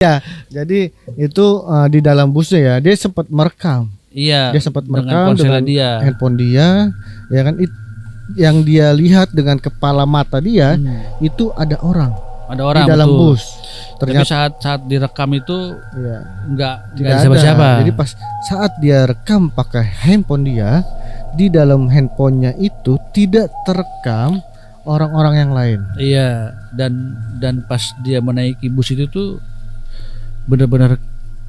Ya, jadi itu di dalam busnya ya, dia sempat merekam. Iya. Dia sempat merekam dengan dia. handphone dia, ya kan? Yang dia lihat dengan kepala mata dia itu ada orang di dalam betul. bus. Ternyata tapi saat direkam itu ya, nggak tidak ada siapa-siapa. Jadi pas saat dia rekam pakai handphone dia, di dalam handphonenya itu tidak terekam orang-orang yang lain. Iya, dan pas dia menaiki bus itu tuh benar-benar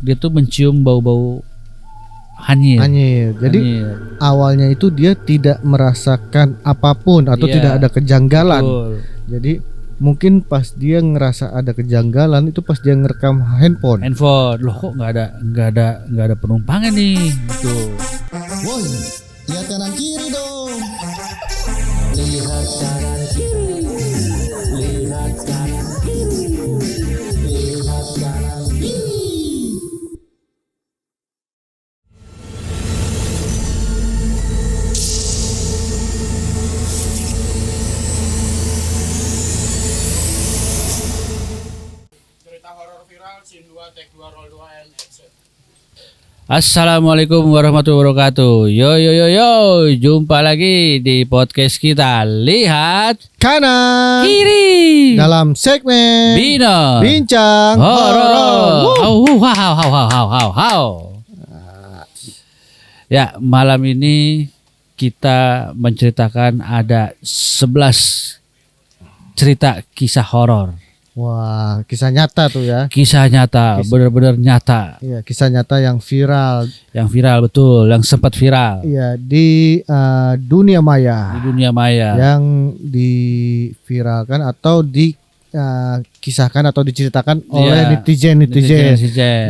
dia tuh mencium bau-bau hanyir. Jadi awalnya itu dia tidak merasakan apapun atau tidak ada kejanggalan. Betul. Jadi mungkin pas dia ngerasa ada kejanggalan itu pas dia ngerekam handphone. Loh kok nggak ada penumpangnya nih gitu. Woi, lihat kanan kiri dong. Lihat kanan kiri. Lihat kanan kiri. Lihat kanan kiri. Assalamualaikum warahmatullahi wabarakatuh. Yo, jumpa lagi di podcast kita. Lihat Kanan kiri dalam segmen Bino Bincang Horor. Ya, malam ini kita menceritakan ada 11 cerita kisah horor. Wah, kisah nyata tuh ya. Kisah nyata, benar-benar nyata. Iya, kisah nyata yang viral. Yang viral betul, yang sempat viral. Iya, di dunia maya. Di dunia maya. Yang diviralkan atau dikisahkan atau diceritakan oleh netizen.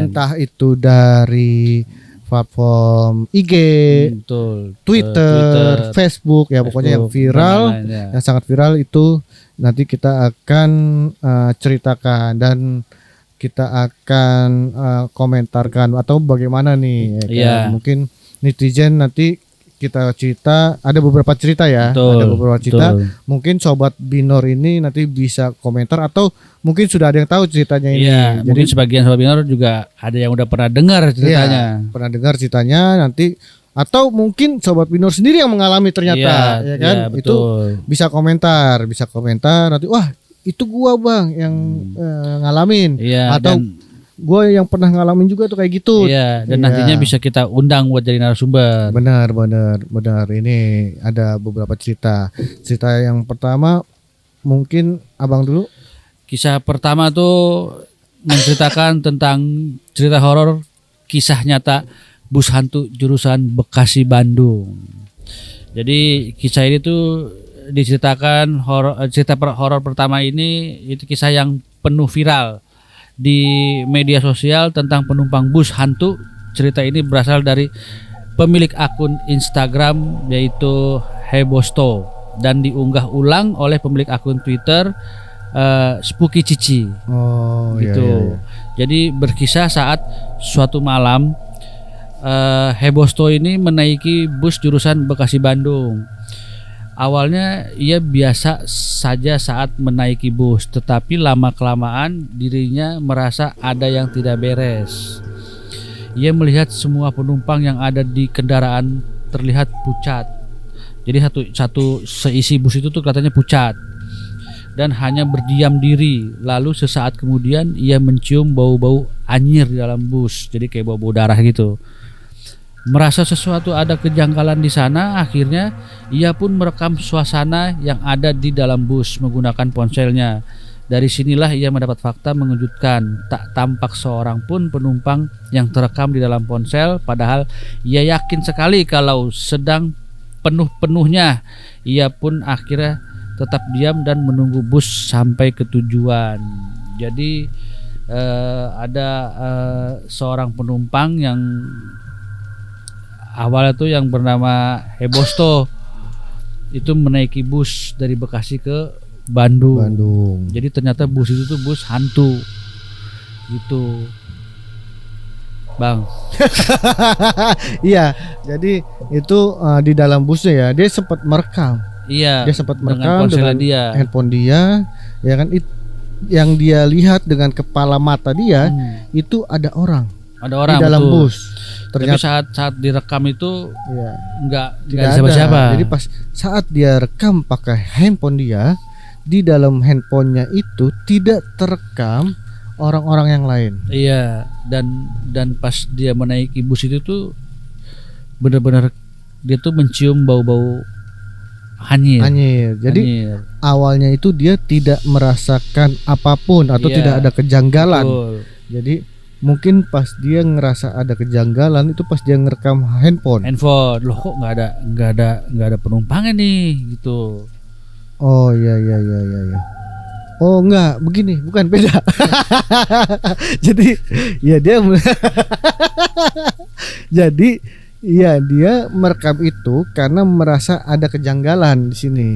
Entah itu dari platform IG, Twitter, Facebook, ya pokoknya yang viral, yang sangat viral itu nanti kita akan ceritakan dan kita akan komentarkan atau bagaimana nih ya kan? Mungkin netizen nanti kita cerita, ada beberapa cerita ya, ada beberapa cerita. Mungkin sobat Binor ini nanti bisa komentar atau mungkin sudah ada yang tahu ceritanya ini. Jadi mungkin sebagian sobat Binor juga ada yang udah pernah dengar ceritanya. Pernah dengar ceritanya nanti, atau mungkin sobat Binor sendiri yang mengalami ternyata, ya kan? Itu bisa komentar nanti. Wah, itu gua bang yang ngalamin, atau gua yang pernah ngalamin juga tuh kayak gitu. Dan nantinya bisa kita undang buat jadi narasumber. Benar. Ini ada beberapa cerita. Cerita yang pertama mungkin abang dulu. Kisah pertama tuh menceritakan tentang cerita horor kisah nyata bus hantu jurusan Bekasi Bandung. Jadi kisah ini tuh diceritakan cerita horor pertama ini itu kisah yang penuh viral di media sosial tentang penumpang bus hantu. Cerita ini berasal dari pemilik akun Instagram yaitu Hebosto dan diunggah ulang oleh pemilik akun Twitter Spooky Cici. Gitu. Jadi berkisah saat suatu malam Hebosto ini menaiki bus jurusan Bekasi Bandung. Awalnya ia biasa saja saat menaiki bus, tetapi lama-kelamaan dirinya merasa ada yang tidak beres. Ia melihat semua penumpang yang ada di kendaraan terlihat pucat. Jadi satu seisi bus itu tuh katanya pucat dan hanya berdiam diri. Lalu sesaat kemudian ia mencium bau-bau anyir di dalam bus, jadi kayak bau-bau darah gitu. Merasa sesuatu ada kejanggalan di sana, akhirnya ia pun merekam suasana yang ada di dalam bus menggunakan ponselnya. Dari sinilah ia mendapat fakta mengejutkan, tak tampak seorang pun penumpang yang terekam di dalam ponsel, padahal ia yakin sekali kalau sedang penuh-penuhnya. Ia pun akhirnya tetap diam dan menunggu bus sampai ke tujuan. Jadi ada seorang penumpang yang awalnya tuh yang bernama Hebosto itu menaiki bus dari Bekasi ke Bandung. Jadi ternyata bus itu tuh bus hantu gitu, bang. Iya, jadi itu di dalam busnya ya, dia sempat merekam. Iya. Dia sempat merekam dengan dia. handphone dia, ya kan? yang dia lihat dengan kepala mata dia itu ada orang. Ada orang di dalam betul. bus. Tapi saat direkam itu ya, nggak tidak ada siapa-siapa. Jadi pas saat dia rekam pakai handphone dia, di dalam handphonenya itu tidak terekam orang-orang yang lain. Iya, dan pas dia menaiki bus itu tuh benar-benar dia tuh mencium bau-bau hanyir. Jadi awalnya itu dia tidak merasakan apapun atau tidak ada kejanggalan. Betul. Jadi mungkin pas dia ngerasa ada kejanggalan itu pas dia ngerekam handphone. Loh kok nggak ada penumpangnya nih gitu. Oh iya. Oh enggak, begini, bukan beda. Jadi ya dia jadi ya dia merekam itu karena merasa ada kejanggalan di sini.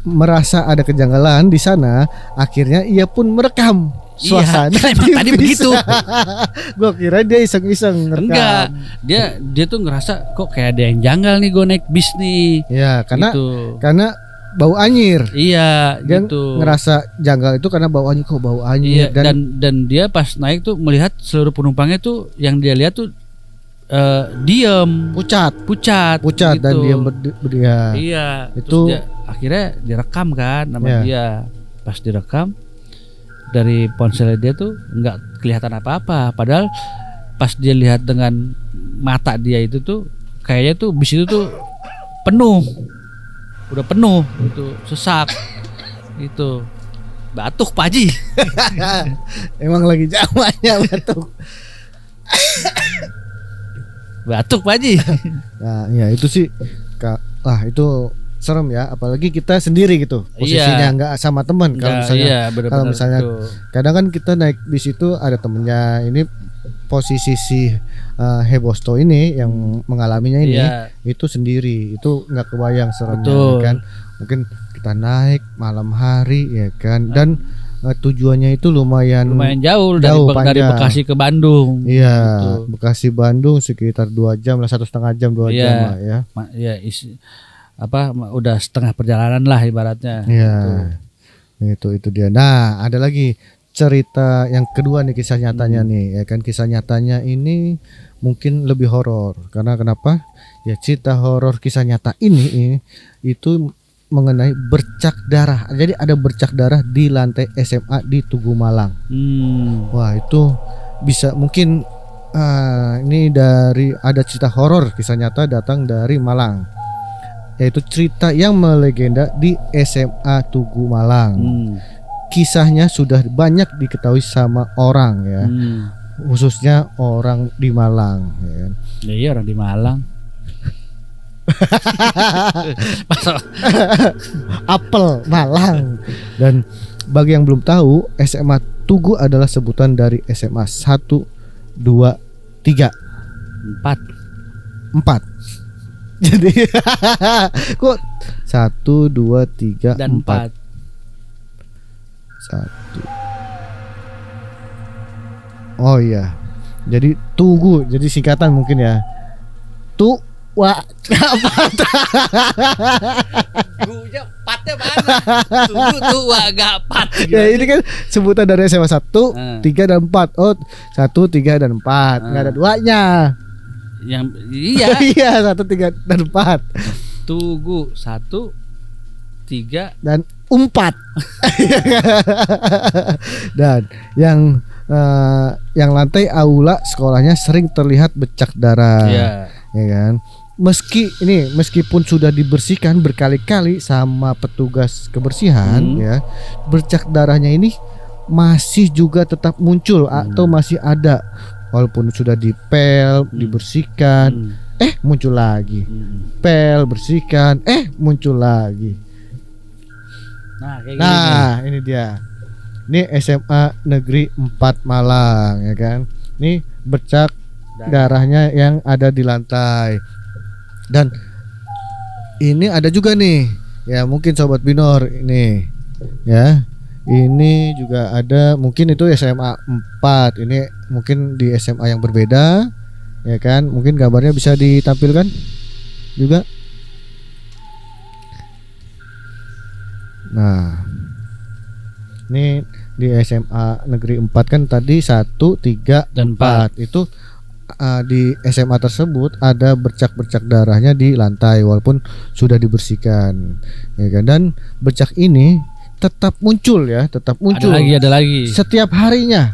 Merasa ada kejanggalan di sana, akhirnya ia pun merekam suasana. Iya, emang tadi begitu. Gue kira dia iseng-iseng ngerekam. Enggak, dia tuh ngerasa kok kayak ada yang janggal nih gue naik bis nih. Ya, gitu. karena bau anyir. Iya, dia gitu. ngerasa janggal itu karena bau anyir, kok bau anyir. Iya, dan dia pas naik tuh melihat seluruh penumpangnya tuh yang dia lihat tuh diem, pucat gitu. Dan diem berdiri. Iya, itu akhirnya direkam kan nama dia. Pas direkam dari ponsel dia tuh nggak kelihatan apa-apa, padahal pas dia lihat dengan mata dia itu tuh kayaknya tuh bis itu tuh udah penuh itu, sesak itu, batuk Pak Haji. Emang lagi zamannya batuk Pak Haji. Nah ya itu sih itu serem ya, apalagi kita sendiri gitu posisinya, nggak sama teman. Kalau misalnya kadang kan kita naik bis itu ada temennya, ini posisi si Hebosto ini yang mengalaminya ini itu sendiri, itu nggak kebayang seremnya ya kan. Mungkin kita naik malam hari ya kan, dan tujuannya itu lumayan jauh dari Bekasi ke Bandung. Iya, gitu. Bekasi Bandung sekitar 2 jam lah, 1,5 jam 2 jam lah ya. Iya, udah setengah perjalanan lah ibaratnya. Iya. Gitu. Itu dia. Nah, ada lagi cerita yang kedua nih, kisah nyatanya nih ya kan. Kisah nyatanya ini mungkin lebih horor. Karena kenapa? Ya cerita horor kisah nyata ini itu mengenai bercak darah. Jadi ada bercak darah di lantai SMA di Tugu Malang. Wah, itu bisa mungkin ini ada cerita horor kisah nyata datang dari Malang, yaitu cerita yang melegenda di SMA Tugu Malang. Kisahnya sudah banyak diketahui sama orang ya, khususnya orang di Malang ya. Iya, orang di Malang. Apel Malang. Dan bagi yang belum tahu, SMA Tugu adalah sebutan dari SMA 1, 2, 3, 4. Jadi kok 1, 2, 3, dan 4. 1. Oh iya. Jadi Tugu, jadi singkatan mungkin ya. Wah, gunya patnya mana? Tuh gak pat. Ya ini kan sebutan dari SMA 1, 3 dan 4. Oh, 1, 3 dan 4. Enggak ada duanya. Yang iya. Iya, 1, 3 dan 4. Tugu 1, 3 dan 4. Dan yang lantai aula sekolahnya sering terlihat bercak darah. Ya kan? Meskipun sudah dibersihkan berkali-kali sama petugas kebersihan ya, bercak darahnya ini masih juga tetap muncul atau masih ada walaupun sudah dipel, dibersihkan, muncul lagi. Pel, bersihkan, muncul lagi. Nah, ini dia. Ini SMA Negeri 4 Malang ya kan. Ini bercak darahnya yang ada di lantai. Dan ini ada juga nih, ya mungkin Sobat Binor ini ya, ini juga ada, mungkin itu SMA 4, ini mungkin di SMA yang berbeda ya kan. Mungkin gambarnya bisa ditampilkan juga. Nah Ini di SMA Negeri 4 kan tadi 1, 3, Dan 4. Itu di SMA tersebut ada bercak-bercak darahnya di lantai walaupun sudah dibersihkan, ya kan? Dan bercak ini tetap muncul ya, tetap muncul. Ada lagi. Setiap harinya,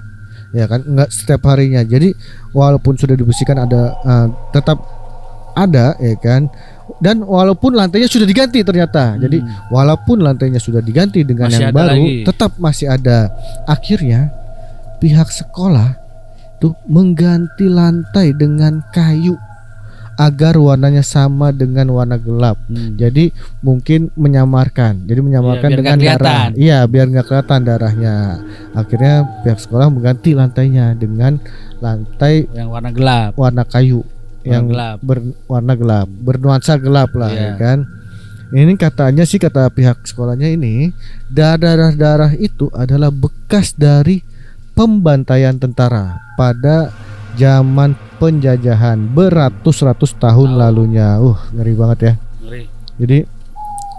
ya kan? Enggak setiap harinya. Jadi walaupun sudah dibersihkan ada tetap ada, ya kan? Dan walaupun lantainya sudah diganti ternyata. Jadi walaupun lantainya sudah diganti dengan Masih yang ada baru, lagi. tetap masih ada. Akhirnya pihak sekolah tuh mengganti lantai dengan kayu agar warnanya sama dengan warna gelap. Jadi mungkin menyamarkan. Jadi menyamarkan biar dengan nggak darah. kelihatan. Iya, biar nggak kelihatan darahnya. Akhirnya pihak sekolah mengganti lantainya dengan lantai Yang warna gelap. warna kayu yang gelap. berwarna gelap, bernuansa gelap lah, Iya. ya kan. Ini katanya sih, kata pihak sekolahnya ini, darah-darah itu adalah bekas dari pembantaian tentara pada zaman penjajahan beratus-ratus tahun lalunya. Ngeri banget ya. Ngeri. Jadi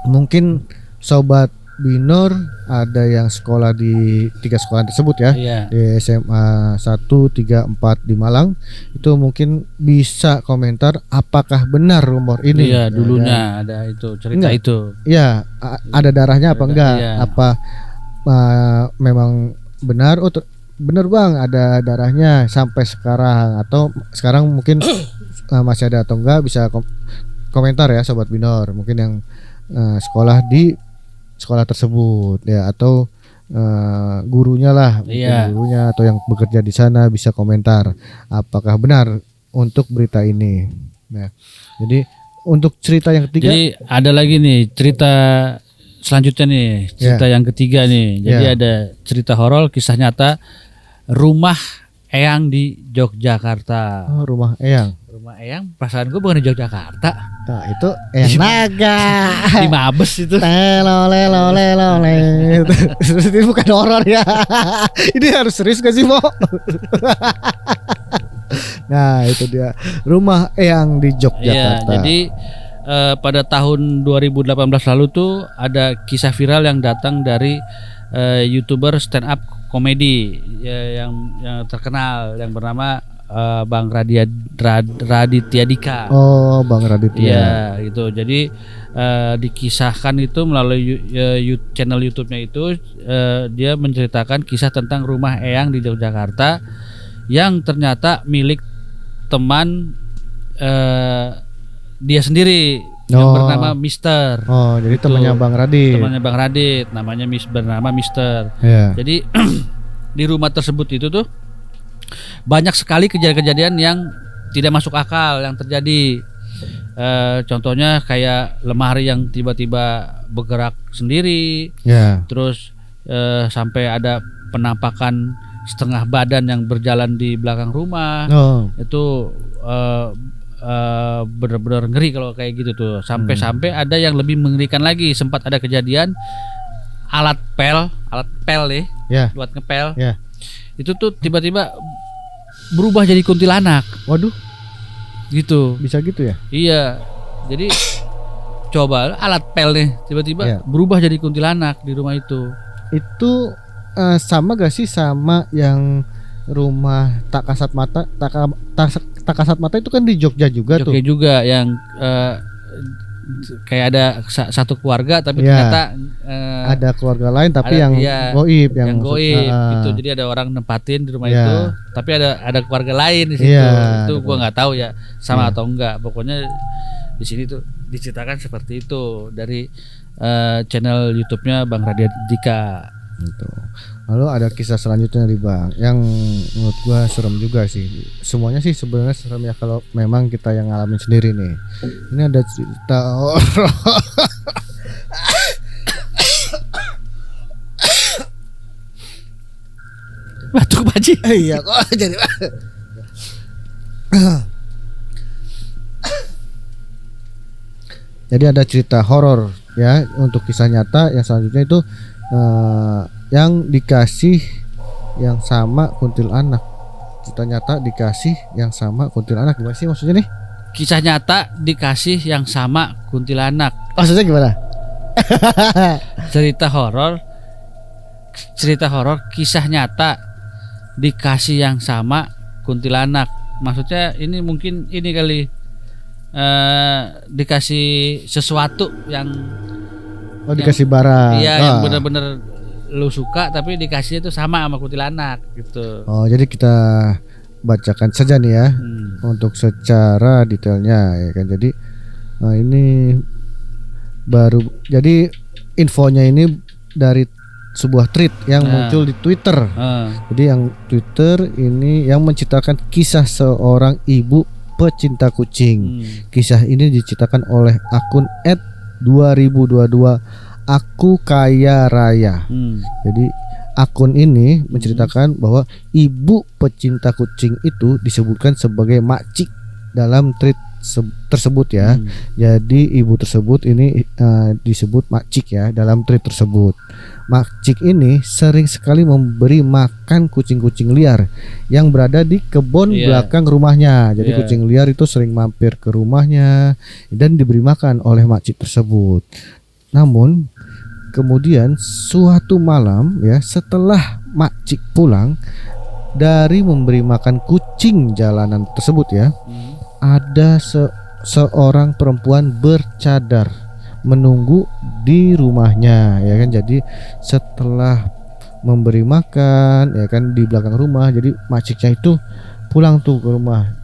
mungkin sobat Binor ada yang sekolah di 3 sekolah tersebut ya. Iya. Di SMA 1, 3, 4 di Malang, itu mungkin bisa komentar apakah benar rumor ini. Iya, Ya, dulunya ya. ada itu cerita Enggak. itu. Ya, ada darahnya apa enggak? Iya. Apa memang benar? Benar Bang, ada darahnya sampai sekarang, atau sekarang mungkin masih ada atau enggak, bisa komentar ya sobat Binor. Mungkin yang sekolah di sekolah tersebut ya, atau gurunya lah, mungkin Iya. gurunya atau yang bekerja di sana bisa komentar apakah benar untuk berita ini. Nah, jadi untuk cerita yang ketiga, Jadi ada lagi nih cerita selanjutnya nih, cerita yang ketiga nih. Jadi Ya. ada cerita horor kisah nyata rumah eyang di Yogyakarta. oh, rumah Eyang. Rumah eyang, perasaan gue bukan di Yogyakarta, Nah, itu Eyang Naga. di Mabes itu. Lelo lelo lelo le. Ini bukan horor ya. Ini harus serius gak sih, Mo? Nah, itu dia rumah Eyang di Iya, Yogyakarta. jadi pada tahun 2018 lalu tuh ada kisah viral yang datang dari YouTuber stand up komedi yang terkenal yang bernama Bang Raditya Dika. Oh, Bang Raditya. Iya, gitu. Jadi dikisahkan itu melalui channel YouTube-nya itu, dia menceritakan kisah tentang rumah eyang di Yogyakarta yang ternyata milik teman dia sendiri yang Oh. bernama Mister. Oh, jadi Gitu. temannya Bang Radit. Temannya Bang Radit, namanya bernama Mister. Ya. Jadi di rumah tersebut itu tuh banyak sekali kejadian-kejadian yang tidak masuk akal yang terjadi. Contohnya kayak lemari yang tiba-tiba bergerak sendiri, Ya. terus sampai ada penampakan setengah badan yang berjalan di belakang rumah. Oh. Itu benar-benar ngeri kalau kayak gitu tuh. Sampai-sampai ada yang lebih mengerikan lagi. Sempat ada kejadian alat pel nih, Ya. buat ngepel. Ya. Itu tuh tiba-tiba berubah jadi kuntilanak Waduh, gitu. bisa gitu ya? Iya. Jadi coba alat pel nih tiba-tiba Iya. berubah jadi kuntilanak di rumah itu. Itu sama gak sih sama yang rumah tak kasat mata? Tak kasat mata itu kan di Jogja juga tuh. Jogja juga yang kayak ada satu keluarga tapi Iya. ternyata Ada keluarga lain tapi ada- yang iya, goib, yang maksud- goib Ah, gitu. Jadi ada orang nempatin di rumah Iya. itu, tapi ada keluarga lain di situ. Iya, Itu ada gua nggak tahu ya sama Iya. atau enggak. Pokoknya di sini tuh diceritakan seperti itu dari channel YouTube-nya Bang Raditya Dika. gitu. Lalu ada kisah selanjutnya nih Bang, yang menurut gua serem juga sih. Semuanya sih sebenarnya serem ya kalau memang kita yang ngalamin sendiri nih. Ini ada cerita Batuk Pak Haji. iya kok jadi Jadi ada cerita horor ya untuk kisah nyata yang selanjutnya itu yang dikasih yang sama kuntilanak. Cerita nyata dikasih yang sama kuntilanak, gimana sih maksudnya nih? Kisah nyata dikasih yang sama kuntilanak. Maksudnya gimana? Cerita horor cerita horor kisah nyata dikasih yang sama kuntilanak. Maksudnya ini mungkin ini kali dikasih sesuatu yang dikasih barang. Iya, yang benar-benar lu suka tapi dikasih itu sama kuntilanak gitu. Oh, jadi kita bacakan saja nih ya untuk secara detailnya ya kan. Jadi ini baru jadi infonya ini dari sebuah tweet yang muncul di Twitter. Jadi yang Twitter ini yang menceritakan kisah seorang ibu pecinta kucing. Kisah ini diceritakan oleh akun @2022 Aku Kaya Raya. Jadi akun ini menceritakan bahwa ibu pecinta kucing itu disebutkan sebagai makcik dalam tweet tersebut ya. Jadi ibu tersebut ini disebut makcik ya dalam tweet tersebut. Makcik ini sering sekali memberi makan kucing-kucing liar yang berada di kebun belakang rumahnya. Jadi kucing liar itu sering mampir ke rumahnya dan diberi makan oleh makcik tersebut. Namun kemudian suatu malam ya setelah makcik pulang dari memberi makan kucing jalanan tersebut ya, ada seorang perempuan bercadar menunggu di rumahnya ya kan. Jadi setelah memberi makan ya kan di belakang rumah, jadi makciknya itu pulang tuh ke rumah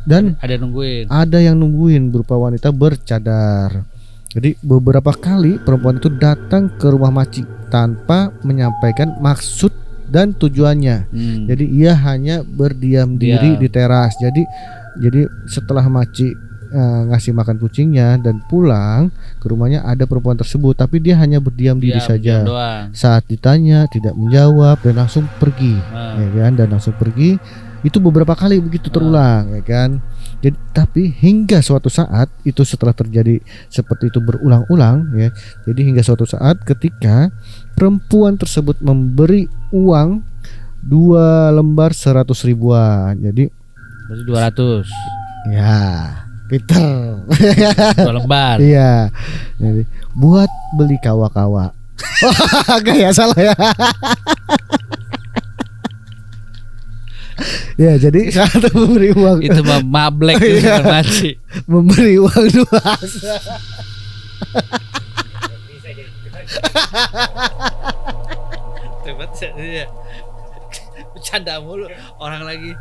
dan ada yang nungguin berupa wanita bercadar. Jadi beberapa kali perempuan itu datang ke rumah makcik tanpa menyampaikan maksud dan tujuannya. Jadi ia hanya berdiam diri di teras. Jadi setelah makcik ngasih makan kucingnya dan pulang ke rumahnya, ada perempuan tersebut tapi dia hanya berdiam diri saja. Saat ditanya tidak menjawab dan langsung pergi. Ya kan, dan langsung pergi. Itu beberapa kali begitu terulang ya kan. Jadi, tapi hingga suatu saat itu setelah terjadi seperti itu berulang-ulang ya. Jadi hingga suatu saat ketika perempuan tersebut memberi uang 2 lembar 100 ribuan. Jadi berarti 200. Ya, Peter. 2 lembar. Iya. Jadi buat beli kawa-kawa. Agak ya salah ya. Ya jadi satu memberi uang itu mah mablek itu bukan maci. Memberi uang 2. Bercanda mulu orang lagi.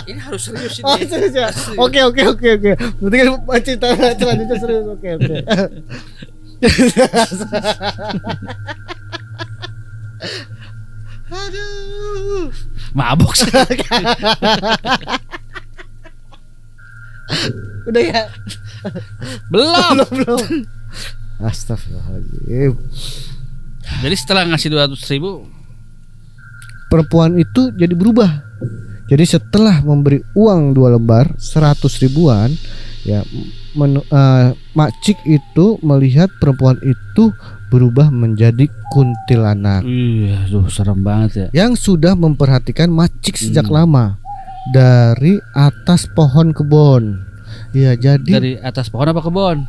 Ini harus serius ini. Oh, serius ya? Oke. Berarti kan cerita selanjutnya serius. Oke. Aduh, mabuk sih. Udah ya? Belum. Astagfirullahaladzim. Jadi setelah ngasih 200 ribu, perempuan itu jadi berubah. Jadi setelah memberi uang 2 lembar 100 ribuan ya, makcik itu melihat perempuan itu berubah menjadi kuntilanak. Iya, serem banget ya. Yang sudah memperhatikan makcik sejak lama dari atas pohon kebun. Ya, jadi dari atas pohon apa kebun?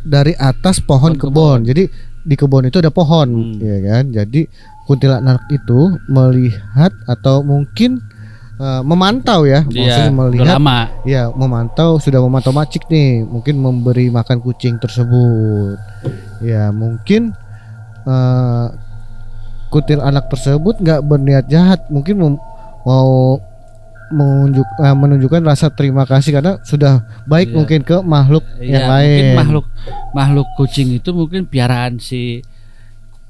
Dari atas pohon kebun. Jadi di kebun itu ada pohon, ya kan. Jadi kuntilanak itu melihat atau mungkin memantau ya, maksudnya melihat. Lama. Ya, sudah memantau makcik nih, mungkin memberi makan kucing tersebut. Ya, mungkin kuntilanak tersebut nggak berniat jahat, mungkin mau menunjukkan rasa terima kasih karena sudah baik mungkin ke makhluk yang lain. Mungkin makhluk kucing itu mungkin piaraan si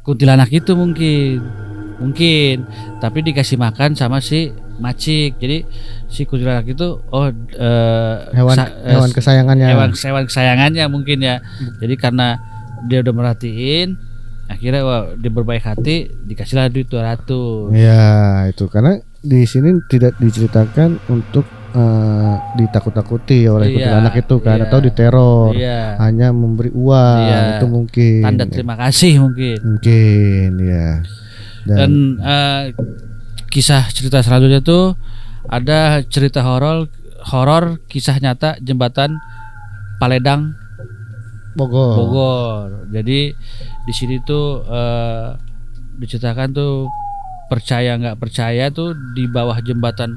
kuntilanak itu mungkin tapi dikasih makan sama si macik. Jadi si kuntilanak itu hewan kesayangannya mungkin ya. Jadi karena dia udah merhatiin, akhirnya dia berbaik hati, dikasihlah duit 200. Ya, itu karena di sini tidak diceritakan untuk ditakut-takuti oleh kuntilanak itu kan, atau diteror. Hanya memberi uang, itu mungkin tanda terima kasih mungkin ya. Dan kisah cerita selanjutnya tuh ada cerita horor kisah nyata jembatan Paledang Bogor. Jadi di sini tuh diceritakan tuh, percaya nggak percaya tuh, di bawah jembatan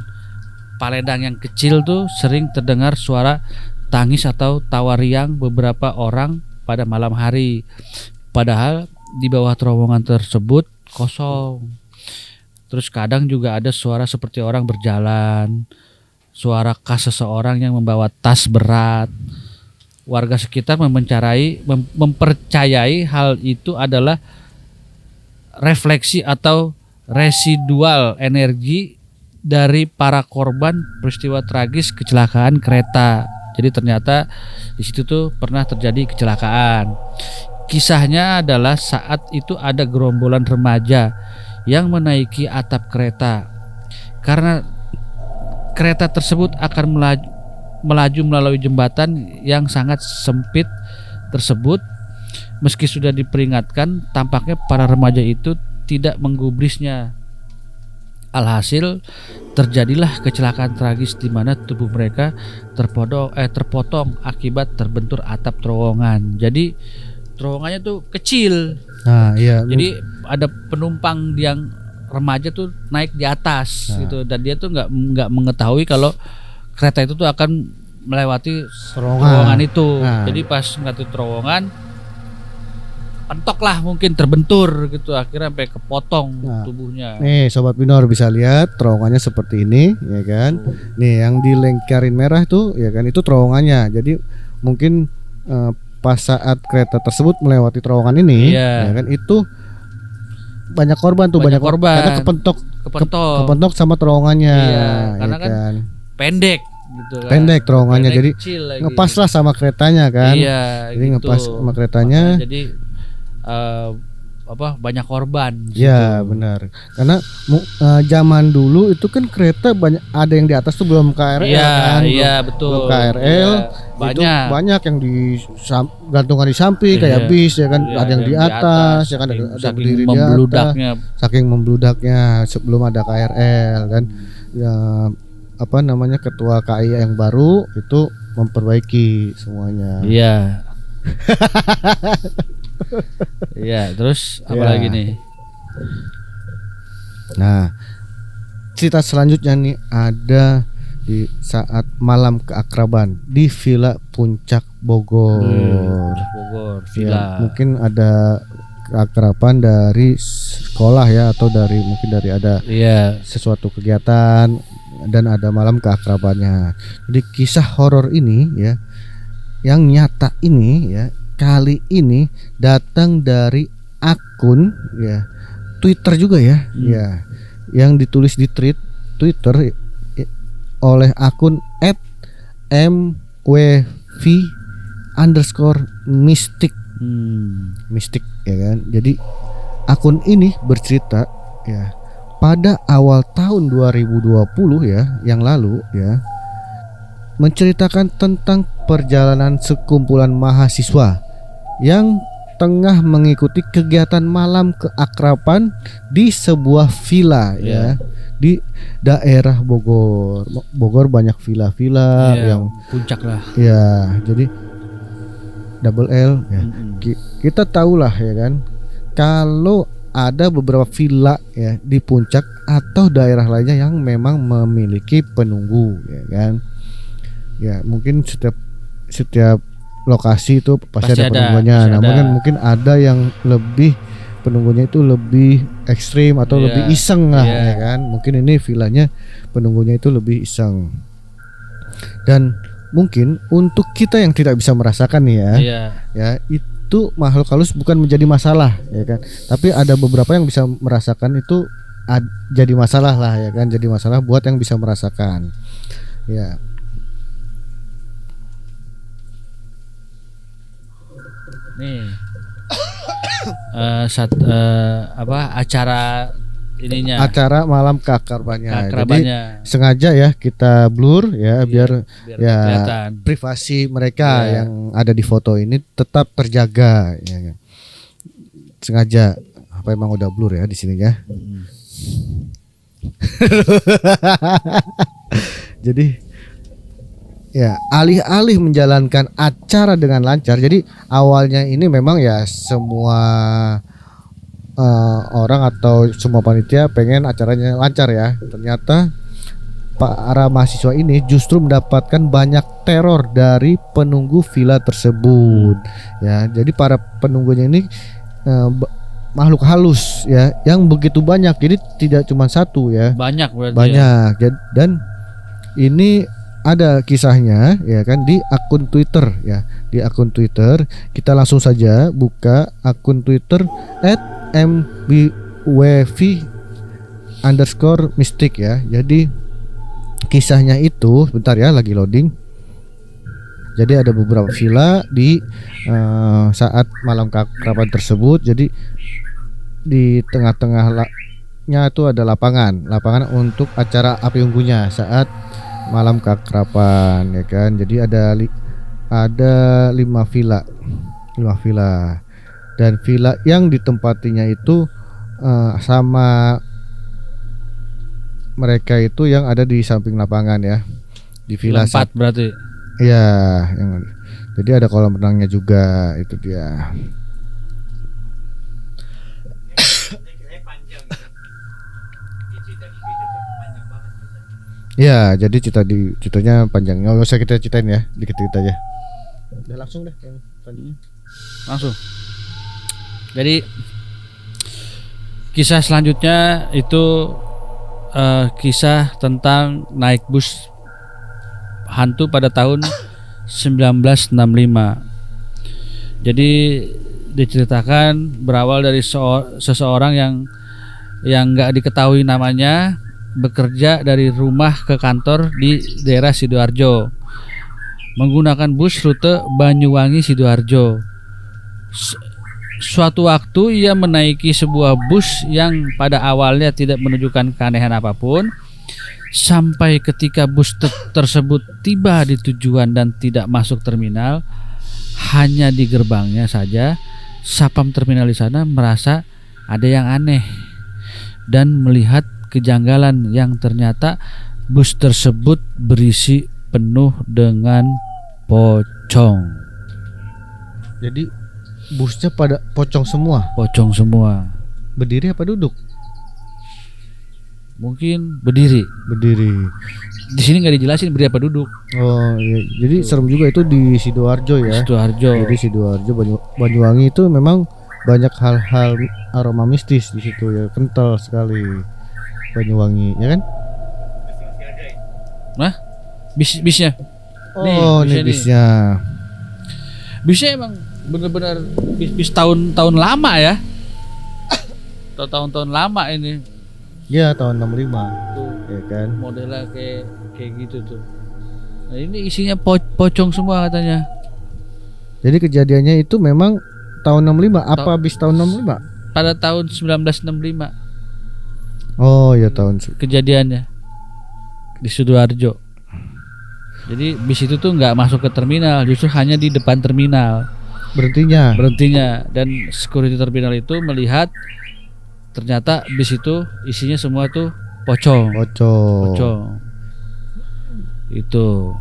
Paledang yang kecil tuh sering terdengar suara tangis atau tawa riang beberapa orang pada malam hari. Padahal di bawah terowongan tersebut kosong. Terus kadang juga ada suara seperti orang berjalan, suara khas seseorang yang membawa tas berat. Warga sekitar mempercayai hal itu adalah refleksi atau residual energi dari para korban peristiwa tragis kecelakaan kereta. Jadi ternyata di situ tuh pernah terjadi kecelakaan. Kisahnya adalah saat itu ada gerombolan remaja yang menaiki atap kereta. Karena kereta tersebut akan melaju melalui jembatan yang sangat sempit tersebut. Meski sudah diperingatkan, tampaknya para remaja itu tidak menggubrisnya. Alhasil terjadilah kecelakaan tragis di mana tubuh mereka terpotong akibat terbentur atap terowongan. Jadi terowongannya tuh kecil. Nah, iya. Jadi ada penumpang yang remaja tuh naik di atas gitu, dan dia tuh nggak mengetahui kalau kereta itu tuh akan melewati terowongan itu. Jadi pas melewati terowongan, pentok lah, mungkin terbentur gitu, akhirnya sampai kepotong tubuhnya. Nih Sobat Binor bisa lihat terowongannya seperti ini, ya kan. Nih yang di lingkaran merah tuh, ya kan, itu terowongannya. Jadi mungkin pas saat kereta tersebut melewati terowongan ini, ya kan, itu banyak korban tuh, banyak korban karena kepentok sama terowongannya. Karena ya kan pendek gitu kan. Pendek terowongannya, jadi ngepas lah sama keretanya kan. Jadi gitu. Ngepas sama keretanya. Jadi banyak korban. Ya benar. Karena zaman dulu itu kan kereta ada yang di atas tuh belum KRL kan. Iya betul. Belum KRL. Banyak yang gantungan di samping kayak bis, ya kan. Ada yang di atas, ya kan, ada berdiri di atas. Saking membludaknya sebelum ada KRL kan. Ya ketua KAI yang baru itu memperbaiki semuanya. Iya. Iya, terus apa lagi nih? Nah, cerita selanjutnya nih ada di saat malam keakraban di Villa Puncak Bogor. Villa. Ya, mungkin ada keakraban dari sekolah ya, atau mungkin dari ada sesuatu kegiatan dan ada malam keakrabannya. Jadi kisah horor ini ya, yang nyata ini ya, kali ini datang dari akun ya Twitter juga ya, ya, yang ditulis di Twitter oleh akun @mwv_mystic Mystic, ya kan. Jadi akun ini bercerita ya, pada awal tahun 2020 ya, yang lalu ya, menceritakan tentang perjalanan sekumpulan mahasiswa yang tengah mengikuti kegiatan malam keakraban di sebuah villa ya di daerah Bogor. Bogor banyak villa-villa yang puncak lah. Ya, jadi double L ya. Kita tahulah ya kan, kalau ada beberapa villa ya di puncak atau daerah lainnya yang memang memiliki penunggu, ya kan. Ya, mungkin setiap lokasi itu pasti ada penunggunya. Namun mungkin ada yang lebih penunggunya itu lebih ekstrim atau lebih iseng lah, ya kan. Mungkin ini villanya penunggunya itu lebih iseng. Dan mungkin untuk kita yang tidak bisa merasakan nih ya, itu makhluk halus bukan menjadi masalah, ya kan. Tapi ada beberapa yang bisa merasakan itu jadi masalah lah, ya kan. Jadi masalah buat yang bisa merasakan. Ya. Nih acara ininya, acara malam keakrabannya. Jadi sengaja ya kita blur ya, biar kelihatan privasi mereka yang ada di foto ini tetap terjaga, ya. Sengaja emang udah blur ya di sini ya. Jadi ya, alih-alih menjalankan acara dengan lancar. Jadi awalnya ini memang ya semua orang atau semua panitia pengen acaranya lancar ya. Ternyata para mahasiswa ini justru mendapatkan banyak teror dari penunggu villa tersebut. Ya, jadi para penunggunya ini makhluk halus ya, yang begitu banyak. Jadi tidak cuma satu ya. Banyak berarti. Banyak. Dan ini ada kisahnya ya kan di akun Twitter ya. Di akun Twitter kita langsung saja buka akun Twitter @mwv_mystic ya. Jadi kisahnya itu bentar ya, lagi loading. Jadi ada beberapa villa di saat malam keakraban tersebut. Jadi di tengah-tengahnya itu ada lapangan untuk acara api unggunya saat malam keakraban ya kan. Jadi ada 5 villa dan villa yang ditempatinya itu sama mereka itu yang ada di samping lapangan ya, di villa 4 berarti. Iya, jadi ada kolam renangnya juga, itu dia. Ya, jadi ceritanya panjang. Nggak usah kita ceritain ya, dikit-dikit aja. Udah langsung deh yang selanjutnya. Langsung. Jadi kisah selanjutnya itu kisah tentang naik bus hantu pada tahun 1965. Jadi diceritakan berawal dari seseorang yang nggak diketahui namanya, bekerja dari rumah ke kantor di daerah Sidoarjo menggunakan bus rute Banyuwangi Sidoarjo. Suatu waktu ia menaiki sebuah bus yang pada awalnya tidak menunjukkan keanehan apapun, sampai ketika bus tersebut tiba di tujuan dan tidak masuk terminal, hanya di gerbangnya saja Satpam terminal di sana merasa ada yang aneh dan melihat kejanggalan yang ternyata bus tersebut berisi penuh dengan pocong. Jadi busnya pada pocong semua. Pocong semua. Berdiri apa duduk? Mungkin berdiri. Di sini nggak dijelasin berdiri apa duduk. Oh iya. Jadi serem juga itu di Sidoarjo ya. Jadi Sidoarjo Banyuwangi itu memang banyak hal-hal aroma mistis di situ ya, kental sekali Banyuwangi ya kan? Nah, bisnya. Oh, nih bisnya. Bisnya emang benar-benar bis tahun lama ya. Tahun-tahun lama ini. Ya, tahun 65. Tuh, ya kan. Modelnya kayak gitu tuh. Nah, ini isinya pocong semua katanya. Jadi kejadiannya itu memang tahun 65. Apa bis tahun 65? Pada tahun 1965. Oh ya, tahun kejadiannya di Sidoarjo. Jadi bis itu tuh nggak masuk ke terminal, justru hanya di depan terminal berhentinya, dan security terminal itu melihat ternyata bis itu isinya semua tuh pocong. Itu.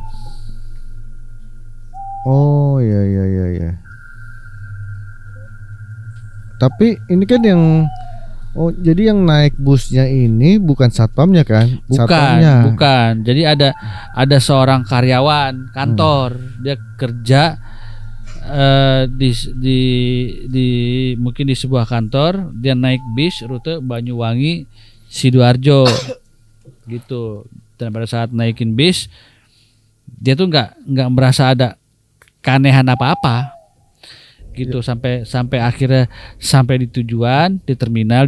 Oh ya. Tapi ini kan yang jadi yang naik busnya ini bukan satpamnya kan? Bukan. Jadi ada seorang karyawan kantor, dia kerja di mungkin di sebuah kantor, dia naik bis rute Banyuwangi Sidoarjo gitu. Dan pada saat naikin bis, dia tuh nggak merasa ada keanehan apa-apa. Gitu sampai akhirnya sampai di tujuan, di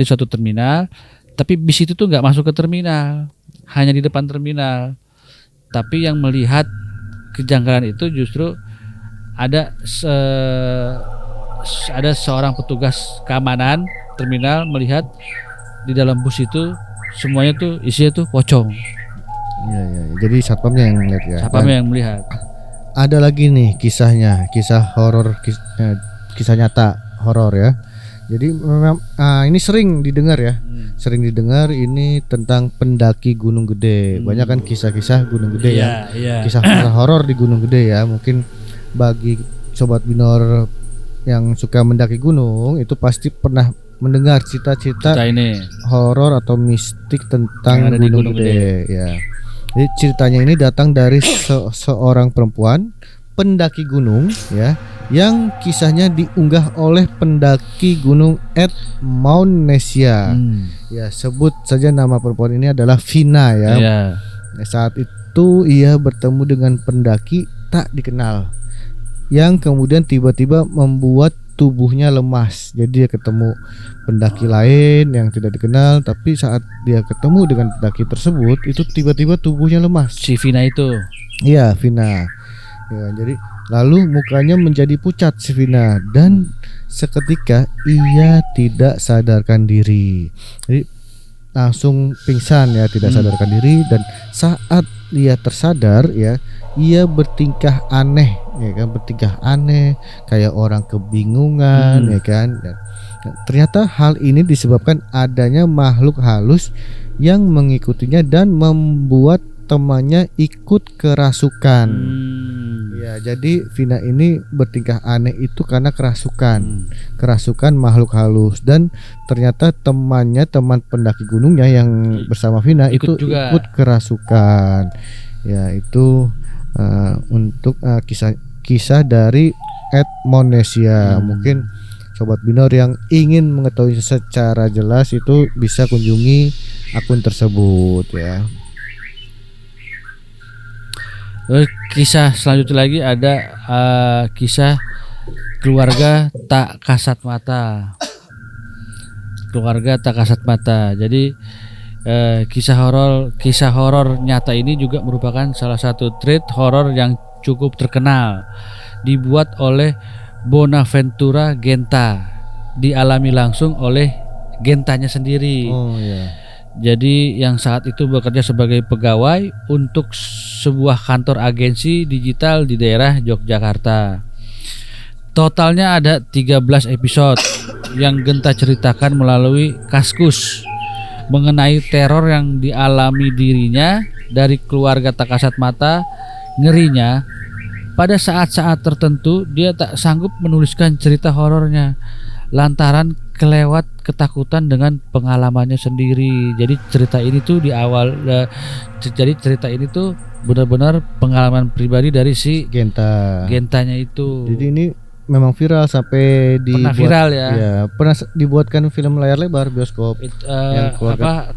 suatu terminal, tapi bis itu tuh nggak masuk ke terminal, hanya di depan terminal. Tapi yang melihat kejanggalan itu justru ada seorang petugas keamanan terminal melihat di dalam bus itu semuanya tuh isinya tuh pocong. Iya. Jadi satpamnya yang melihat ya. Satpamnya yang melihat. Ada lagi nih kisahnya, kisah horor, kisah nyata horor ya. Jadi memang ini sering didengar ya. Sering didengar ini tentang pendaki Gunung Gede. Banyak kan kisah-kisah Gunung Gede ya. Kisah horor di Gunung Gede ya. Mungkin bagi sobat binor yang suka mendaki gunung itu pasti pernah mendengar cerita-cerita Cerita ini. horor atau mistik tentang Yang ada di Gunung Gunung Gede. Ya. Jadi ceritanya ini datang dari seorang perempuan pendaki gunung ya, yang kisahnya diunggah oleh pendaki gunung Mount Nesia. Ya, sebut saja nama perempuan ini adalah Vina ya. Iya. Saat itu ia bertemu dengan pendaki tak dikenal yang kemudian tiba-tiba membuat tubuhnya lemas. Jadi dia ketemu pendaki lain yang tidak dikenal, tapi saat dia ketemu dengan pendaki tersebut itu tiba-tiba tubuhnya lemas. Si Vina itu. Iya, Vina. Ya, jadi lalu mukanya menjadi pucat si Vina dan seketika ia tidak sadarkan diri. Jadi langsung pingsan ya, tidak sadarkan diri, dan saat dia tersadar ya, ia bertingkah aneh ya kan, bertingkah aneh kayak orang kebingungan ya kan. Dan ternyata hal ini disebabkan adanya makhluk halus yang mengikutinya dan membuat temannya ikut kerasukan. Ya, jadi Vina ini bertingkah aneh itu karena kerasukan makhluk halus, dan ternyata teman pendaki gunungnya yang bersama Vina itu ikut kerasukan. Ya, itu untuk kisah dari Mount Nesia. Mungkin Sobat Binor yang ingin mengetahui secara jelas itu bisa kunjungi akun tersebut ya. Terus kisah selanjutnya lagi ada kisah keluarga tak kasat mata. Keluarga tak kasat mata. Jadi kisah horor nyata ini juga merupakan salah satu trait horor yang cukup terkenal. Dibuat oleh Bonaventura Genta, dialami langsung oleh Gentanya sendiri. Oh iya. Jadi yang saat itu bekerja sebagai pegawai untuk sebuah kantor agensi digital di daerah Yogyakarta. Totalnya ada 13 episode yang Genta ceritakan melalui Kaskus mengenai teror yang dialami dirinya dari keluarga tak kasat mata. Ngerinya, pada saat-saat tertentu dia tak sanggup menuliskan cerita horornya lantaran kelewat ketakutan dengan pengalamannya sendiri. Jadi cerita ini tuh benar-benar pengalaman pribadi dari si Gentanya itu. Jadi ini memang viral sampai pernah viral ya. Ya, pernah dibuatkan film layar lebar bioskop. Yang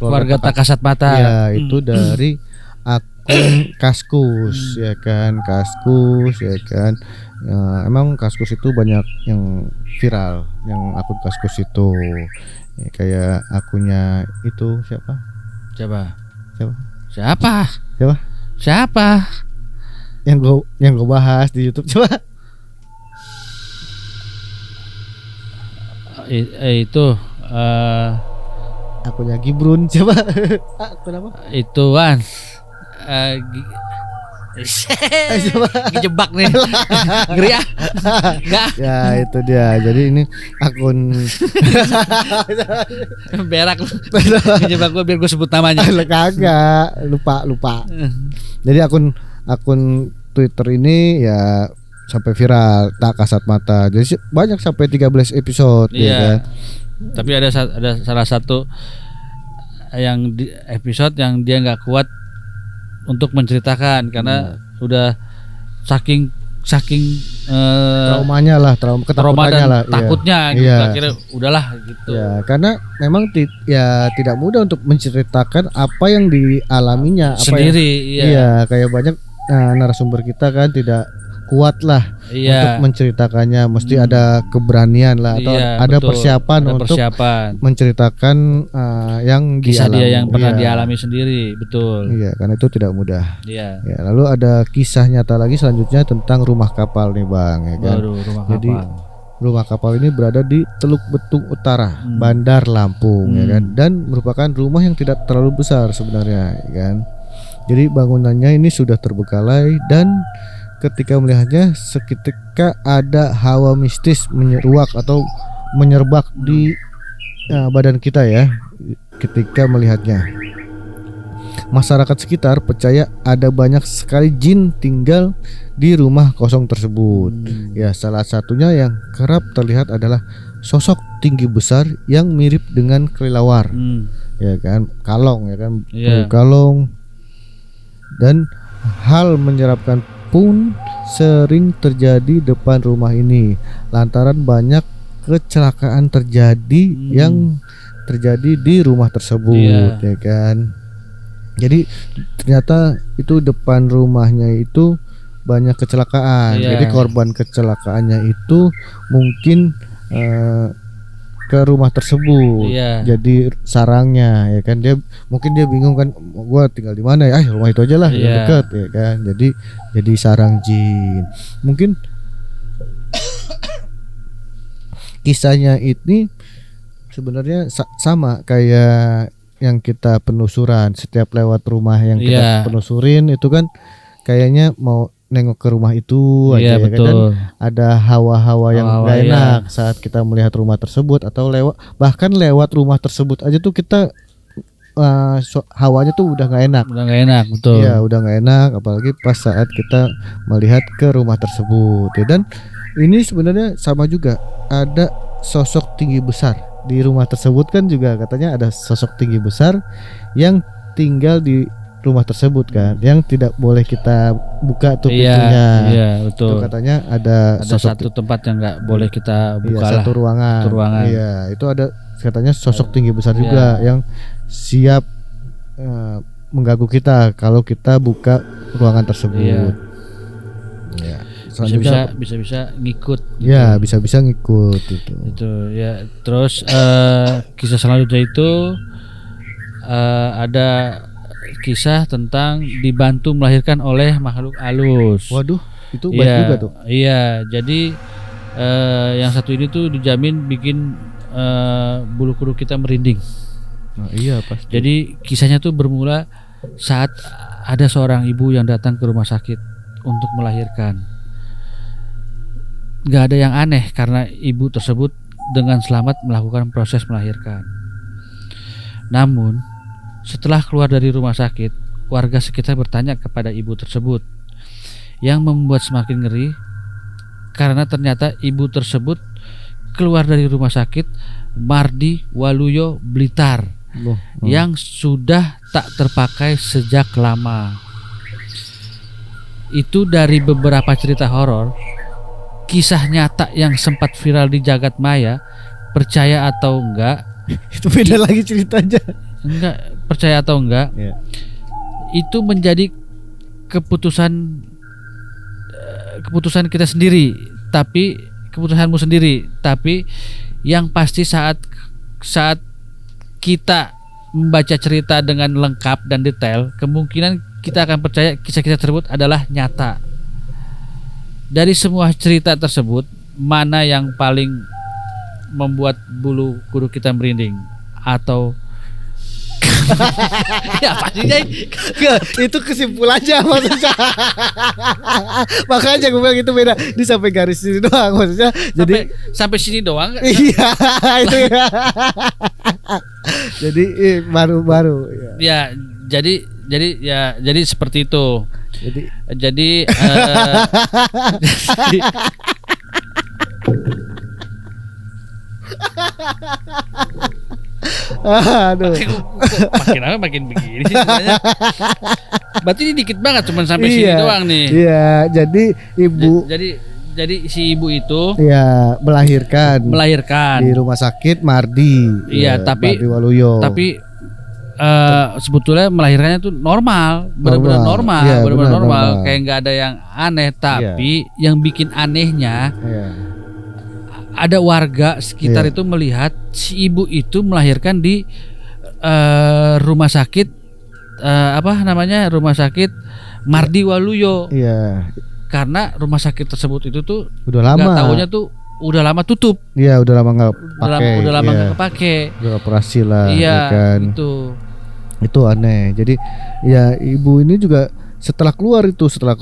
keluarga tak kasat mata. Ya, itu dari akun Kaskus ya kan, Kaskus ya kan. Emang Kaskus itu banyak yang viral, yang akun Kaskus itu ya, kayak akunnya itu siapa yang gue bahas di YouTube coba. Itu akunnya Gibrun coba. Akun apa? Ituan jebak nih. Ngeri ya. Enggak. Ya itu dia. Jadi ini akun berak lu. Jebak gue biar gue sebut namanya. Kagak, lupa. Jadi akun Twitter ini ya sampai viral tak kasat mata. Jadi banyak sampai 13 episode ya kan. Tapi ada salah satu yang episode yang dia nggak kuat untuk menceritakan karena udah saking traumanya lah, ketakutannya dan lah, takutnya iya. gitu. Akhirnya udahlah gitu. Ya, karena memang tidak mudah untuk menceritakan apa yang dialaminya sendiri. Iya, kayak banyak narasumber kita kan tidak kuat lah untuk menceritakannya, mesti ada keberanian lah atau ada persiapan untuk menceritakan yang kisah dia yang pernah dialami sendiri, betul. Iya, karena itu tidak mudah. Iya. Ya, lalu ada kisah nyata lagi selanjutnya tentang rumah kapal nih Bang, ya kan. Jadi rumah kapal ini berada di Teluk Betung Utara, Bandar Lampung, ya kan, dan merupakan rumah yang tidak terlalu besar sebenarnya, ya kan. Jadi bangunannya ini sudah terbengkalai dan ketika melihatnya seketika ada hawa mistis menyeruak atau menyerbak di badan kita ya ketika melihatnya. Masyarakat sekitar percaya ada banyak sekali jin tinggal di rumah kosong tersebut. Ya, salah satunya yang kerap terlihat adalah sosok tinggi besar yang mirip dengan kelelawar, Hmm. ya kan, kalong, ya kan, Iya. kalong. Dan hal menyeramkan pun sering terjadi depan rumah ini lantaran banyak kecelakaan terjadi yang terjadi di rumah tersebut, ya kan. Jadi ternyata itu depan rumahnya itu banyak kecelakaan. Iya. Jadi korban kecelakaannya itu mungkin ke rumah tersebut. Iya. Jadi sarangnya, ya kan, dia mungkin dia bingung kan, gua tinggal di mana ya? Rumah itu aja lah yang Iya. dekat, ya kan. Jadi sarang jin. Mungkin kisahnya ini sebenarnya sama kayak yang kita penelusuran. Setiap lewat rumah yang kita penelusurin itu kan kayaknya mau nengok ke rumah itu aja, ya kan. Dan ada hawa-hawa yang gak enak saat kita melihat rumah tersebut atau bahkan lewat rumah tersebut aja tuh kita hawanya tuh udah gak enak. Udah gak enak, betul. Iya, udah gak enak, apalagi pas saat kita melihat ke rumah tersebut, ya. Dan ini sebenarnya sama juga, ada sosok tinggi besar di rumah tersebut kan, juga katanya ada sosok tinggi besar yang tinggal di rumah tersebut kan, yang tidak boleh kita buka tuh pintunya. Iya, betul. Itu katanya ada satu tempat yang nggak boleh kita buka, satu ruangan. Iya, itu ada katanya sosok tinggi besar juga yang siap mengganggu kita kalau kita buka ruangan tersebut. Iya. Bisa ngikut. Ya, bisa ngikut itu. Itu ya. Terus kisah selanjutnya itu ada kisah tentang dibantu melahirkan oleh makhluk halus. Waduh, itu baik juga tuh. Iya, jadi yang satu ini tuh dijamin bikin bulu kuduk kita merinding. Nah, iya pasti. Jadi kisahnya tuh bermula saat ada seorang ibu yang datang ke rumah sakit untuk melahirkan. Gak ada yang aneh karena ibu tersebut dengan selamat melakukan proses melahirkan. Namun setelah keluar dari rumah sakit, warga sekitar bertanya kepada ibu tersebut, yang membuat semakin ngeri karena ternyata ibu tersebut keluar dari rumah sakit Mardi Waluyo Blitar yang sudah tak terpakai sejak lama. Itu dari beberapa cerita horor. Kisah nyata yang sempat viral di jagat maya, percaya atau enggak, itu beda lagi ceritanya. Enggak, percaya atau enggak, itu menjadi keputusan kita sendiri, tapi keputusanmu sendiri. Tapi yang pasti saat kita membaca cerita dengan lengkap dan detail, kemungkinan kita akan percaya kisah-kisah tersebut adalah nyata. Dari semua cerita tersebut, mana yang paling membuat bulu kuduk kita merinding? Atau ya pastinya itu kesimpulannya maksudnya. Makanya gue bilang itu beda. Di sampai garis sini doang maksudnya. Jadi sampai sini doang. Iya, itu ya. Jadi baru. Ya, jadi seperti itu. Jadi aduh. Makin lama makin begini sih sebenarnya. Berarti ini dikit banget, cuma sampai sini doang nih. Iya, jadi ibu. Jadi si ibu itu melahirkan di rumah sakit Mardi. Iya, Mardi Waluyo. Tapi sebetulnya melahirkannya tuh normal, benar-benar normal, ya, benar-benar normal, kayak nggak ada yang aneh. Tapi yang bikin anehnya, ada warga sekitar itu melihat si ibu itu melahirkan di rumah sakit rumah sakit Mardi Waluyo. Iya. Karena rumah sakit tersebut itu tuh udah lama. Nggak tahunya tuh udah lama tutup. Iya, udah lama nggak pakai. Udah lama nggak kepake. Udah operasi lah. Iya, kan. Itu aneh. Jadi ya ibu ini juga setelah keluar setelah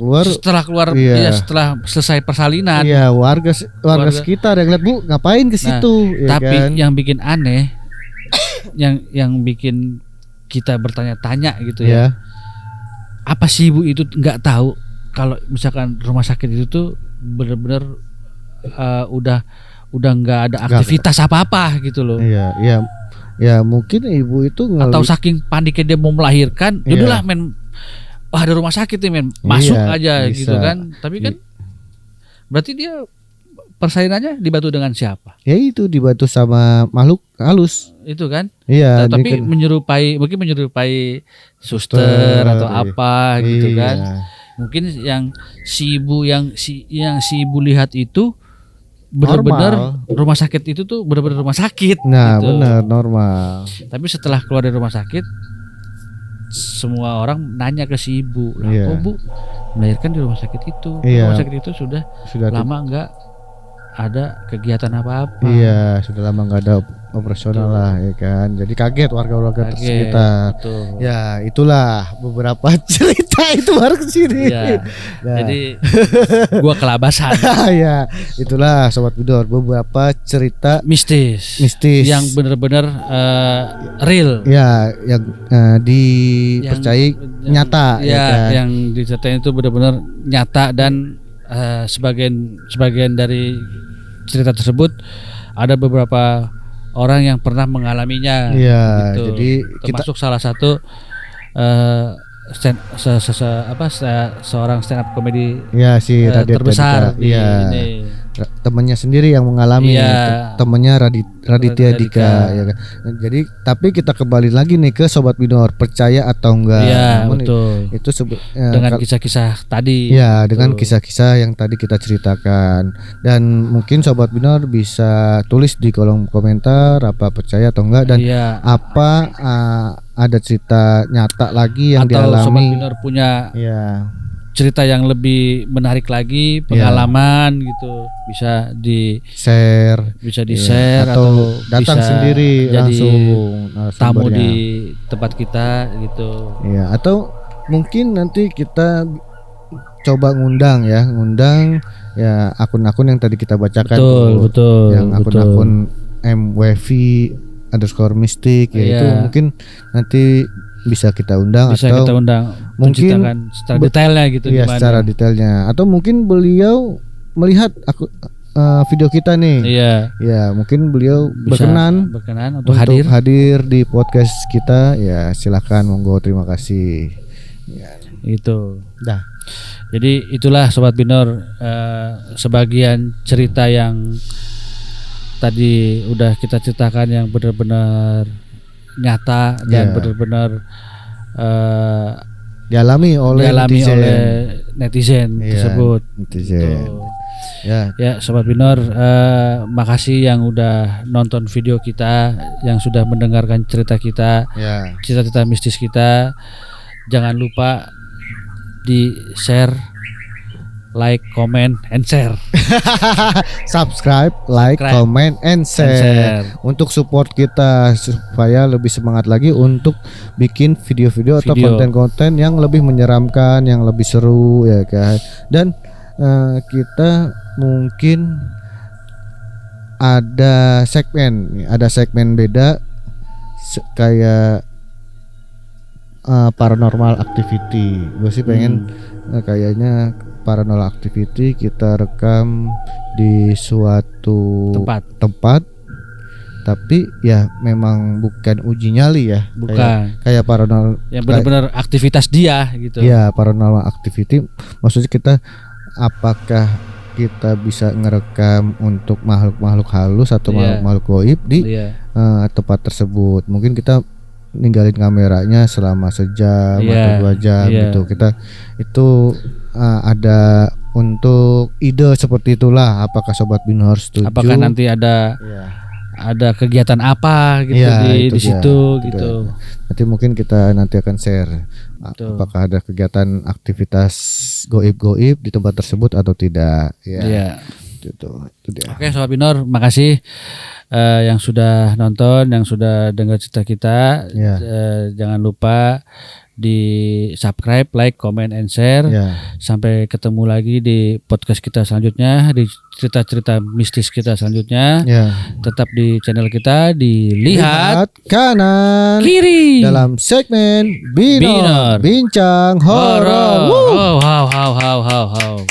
keluar ya setelah selesai persalinan. Iya, warga sekitar yang lihat, Bu, ngapain ke situ? Ya, tapi kan? yang bikin aneh, yang bikin kita bertanya-tanya gitu ya. Apa sih ibu itu nggak tahu kalau misalkan rumah sakit itu tuh benar-benar udah nggak ada aktivitas apa-apa gitu loh. Iya, iya. Ya mungkin ibu itu Atau saking paniknya dia mau melahirkan, yaudahlah men, ada rumah sakit nih men, masuk aja bisa. gitu kan. Tapi kan berarti dia persaingannya dibantu dengan siapa? Ya itu dibantu sama makhluk halus. Itu kan? Iya. Tapi mungkin menyerupai suster atau apa gitu kan? Mungkin yang si ibu lihat itu benar-benar rumah sakit itu tuh benar-benar rumah sakit. Nah, gitu. benar normal. Tapi setelah keluar dari rumah sakit, semua orang nanya ke si ibu, lah kok bu melahirkan di rumah sakit itu? Rumah sakit itu sudah lama nggak ada kegiatan apa-apa. Iya, sudah lama nggak ada operasional lah ya kan. Jadi kaget warga-warga sekitar. Ya itulah beberapa cerita itu baru kesini. Ya, jadi gua kelabasan. Ya itulah Sobat Bidor beberapa cerita mistis yang benar-benar real. Ya yang dipercayai nyata. Ya kan? Yang diceritain itu benar-benar nyata dan sebagian dari cerita tersebut ada beberapa orang yang pernah mengalaminya. Iya, gitu. jadi termasuk salah satu seorang stand up comedy si terbesar di ini. Temannya sendiri yang mengalami, temannya Raditya Dika ya kan. Jadi tapi kita kembali lagi nih ke Sobat Bidor, percaya atau enggak. Namun betul. Itu dengan kisah-kisah tadi. Ya, dengan kisah-kisah yang tadi kita ceritakan. Dan mungkin Sobat Bidor bisa tulis di kolom komentar apa percaya atau enggak dan apa ada cerita nyata lagi yang atau dialami. Sobat Bidor punya cerita yang lebih menarik lagi, pengalaman gitu, bisa di share, atau datang bisa sendiri jadi langsung tamu di tempat kita gitu. Iya, atau mungkin nanti kita coba ngundang ya akun-akun yang tadi kita bacakan betul, yang akun-akun MWV_Mystic itu mungkin nanti bisa kita undang mungkin secara detailnya gitu gimana. Secara detailnya atau mungkin beliau melihat video kita nih. Ya, mungkin beliau berkenan untuk hadir di podcast kita. Ya, silakan monggo, terima kasih. Ya. Itu. Jadi itulah Sobat Binor sebagian cerita yang tadi udah kita ceritakan yang benar-benar nyata dan benar-benar dialami oleh netizen tersebut. Ya, Sobat Binor, makasih yang udah nonton video kita, yang sudah mendengarkan cerita kita, cerita-cerita mistis kita. Jangan lupa di share, like, comment, and share. Subscribe, like, comment, and share. Untuk support kita supaya lebih semangat lagi untuk bikin video-video atau konten-konten yang lebih menyeramkan, yang lebih seru ya kan. Dan kita mungkin ada segmen beda kayak paranormal activity. Gue sih pengen kayaknya paranormal activity kita rekam di suatu tempat tapi ya memang bukan uji nyali ya, kayak paranormal yang benar-benar aktivitas dia gitu. Ya, paranormal activity maksudnya kita apakah kita bisa ngerekam untuk makhluk-makhluk halus atau makhluk goib di tempat tersebut. Mungkin kita ninggalin kameranya selama sejam atau 2 jam gitu. Kita itu ada untuk ide seperti itulah. Apakah Sobat Binor setuju? Apakah nanti ada kegiatan apa gitu di situ gitu. Nanti mungkin kita akan share apakah ada kegiatan aktivitas goib di tempat tersebut atau tidak. Itu dia. Oke, Sobat Binor, makasih yang sudah nonton, yang sudah dengar cerita kita. Jangan lupa di subscribe, like, comment, and share. Sampai ketemu lagi di podcast kita selanjutnya, di cerita-cerita mistis kita selanjutnya. Tetap di channel kita, dilihat kanan kiri dalam segmen Binor Bincang Horor. Wow.